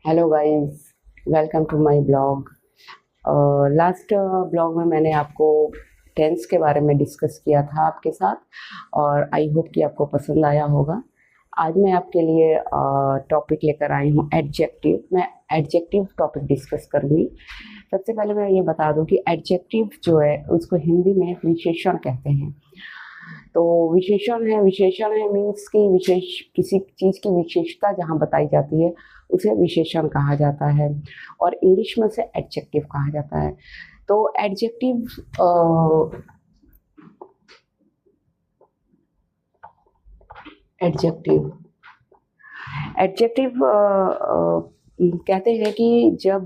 Hello guys, welcome to my blog. Last blog में मैंने आपको टेंस के बारे में डिस्कस किया था आपके साथ और आई होप कि आपको पसंद आया होगा। आज मैं आपके लिए टॉपिक लेकर आई हूँ एडजेक्टिव। मैं एडजेक्टिव टॉपिक डिस्कस करूँगी। सबसे पहले मैं ये बता दूँ कि एडजेक्टिव जो है उसको हिंदी में विशेषण कहते हैं। तो विशेषण है मीन्स कि विशेष किसी चीज़ की विशेषता जहाँ बताई जाती है उसे विशेषण कहा जाता है और इंग्लिश में उसे एडजेक्टिव कहा जाता है। तो एडजेक्टिव एडजेक्टिव कहते हैं कि जब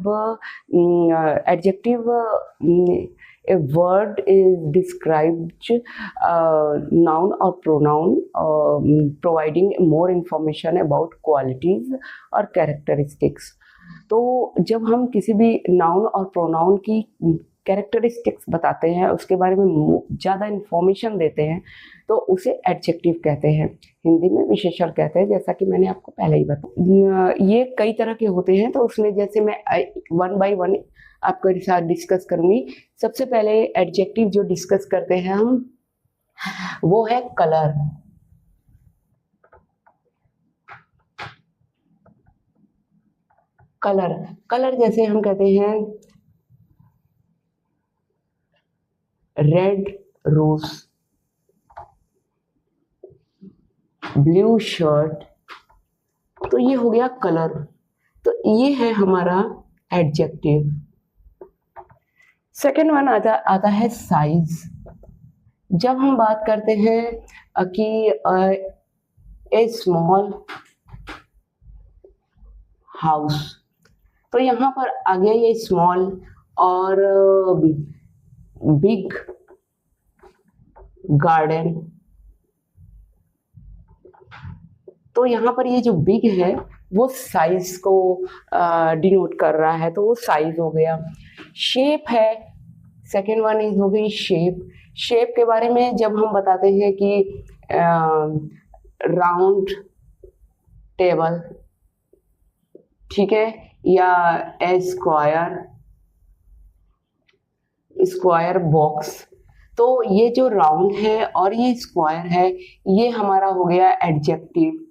adjective a word is described noun or pronoun providing more information about qualities or characteristics। तो जब हम किसी भी नाउन और प्रोनाउन की कैरेक्टरिस्टिक्स बताते हैं, उसके बारे में ज़्यादा इन्फॉर्मेशन देते हैं, तो उसे एडजेक्टिव कहते हैं। हिंदी में विशेषण कहते हैं, जैसा कि मैंने आपको पहले ही बताया। ये कई तरह के होते हैं, तो उसमें जैसे मैं वन बाय वन आपके साथ डिस्कस करूंगी। सबसे पहले एडजेक्टिव जो डिस्कस करते हैं हम, वो है कलर। कलर जैसे हम कहते हैं रेड रोज, ब्लू शर्ट, तो ये हो गया कलर। तो ये है हमारा एडजेक्टिव। सेकेंड वन आता है साइज। जब हम बात करते हैं कि ए स्मॉल हाउस, तो यहाँ पर आ गया ये स्मॉल और बिग गार्डन। तो यहाँ पर ये जो बिग है वो साइज को डिनोट कर रहा है, तो वो साइज हो गया। शेप है, सेकेंड वन इज हो गई शेप। शेप के बारे में जब हम बताते हैं कि राउंड टेबल, ठीक है, या ए स्क्वायर बॉक्स, तो ये जो राउंड है और ये स्क्वायर है, ये हमारा हो गया एडजेक्टिव।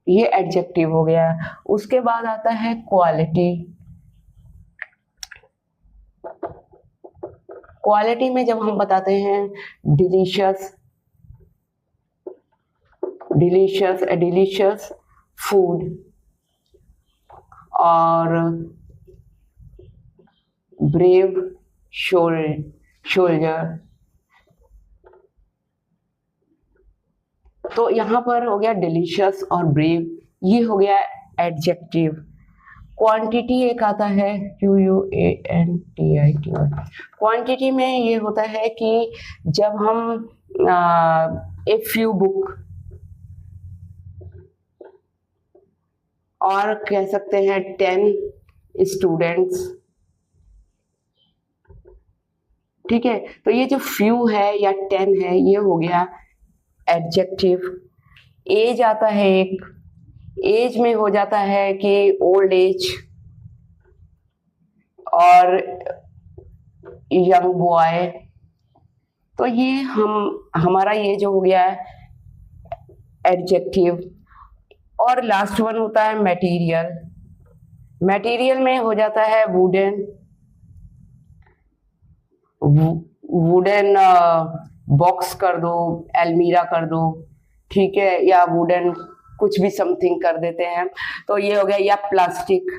ये एडजेक्टिव हो गया। उसके बाद आता है क्वालिटी। क्वालिटी में जब हम बताते हैं डिलीशियस फूड और ब्रेव शोल्जर, तो यहाँ पर हो गया डिलीशियस और ब्रेव, ये हो गया एडजेक्टिव। क्वांटिटी एक आता है QUANTITY। क्वांटिटी में ये होता है कि जब हम ए फ्यू बुक और कह सकते हैं 10 स्टूडेंट्स, ठीक है। तो ये जो फ्यू है या 10 है, ये हो गया एडजेक्टिव। एज आता है एक, एज में हो जाता है कि ओल्ड एज और यंग बॉय, तो ये हमारा ये जो हो गया है एडजेक्टिव। और लास्ट वन होता है मटेरियल। मटेरियल में हो जाता है वुडन बॉक्स कर दो, एल्मीरा कर दो, ठीक है, या वुडन कुछ भी समथिंग कर देते हैं, तो ये हो गया। या प्लास्टिक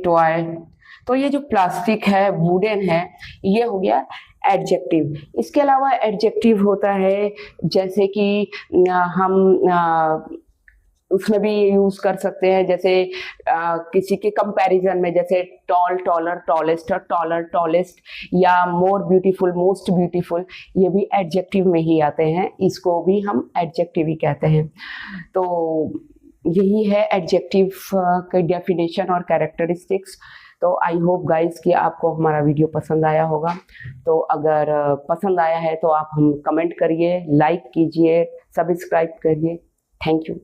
टॉय, तो ये जो प्लास्टिक है, वुडन है, ये हो गया एडजेक्टिव। इसके अलावा एडजेक्टिव होता है जैसे कि हम उसमें भी यूज कर सकते हैं, जैसे किसी के कंपैरिजन में, जैसे टॉल टॉलर टॉलेस्ट और टॉलर टॉलेस्ट, या मोर ब्यूटीफुल मोस्ट ब्यूटीफुल, ये भी एडजेक्टिव में ही आते हैं, इसको भी हम एडजेक्टिव ही कहते हैं। तो यही है एडजेक्टिव का डेफिनेशन और कैरेक्टरिस्टिक्स। तो आई होप गाइज कि आपको हमारा वीडियो पसंद आया होगा। तो अगर पसंद आया है तो आप हम कमेंट करिए, लाइक कीजिए, सब्सक्राइब करिए। Thank you.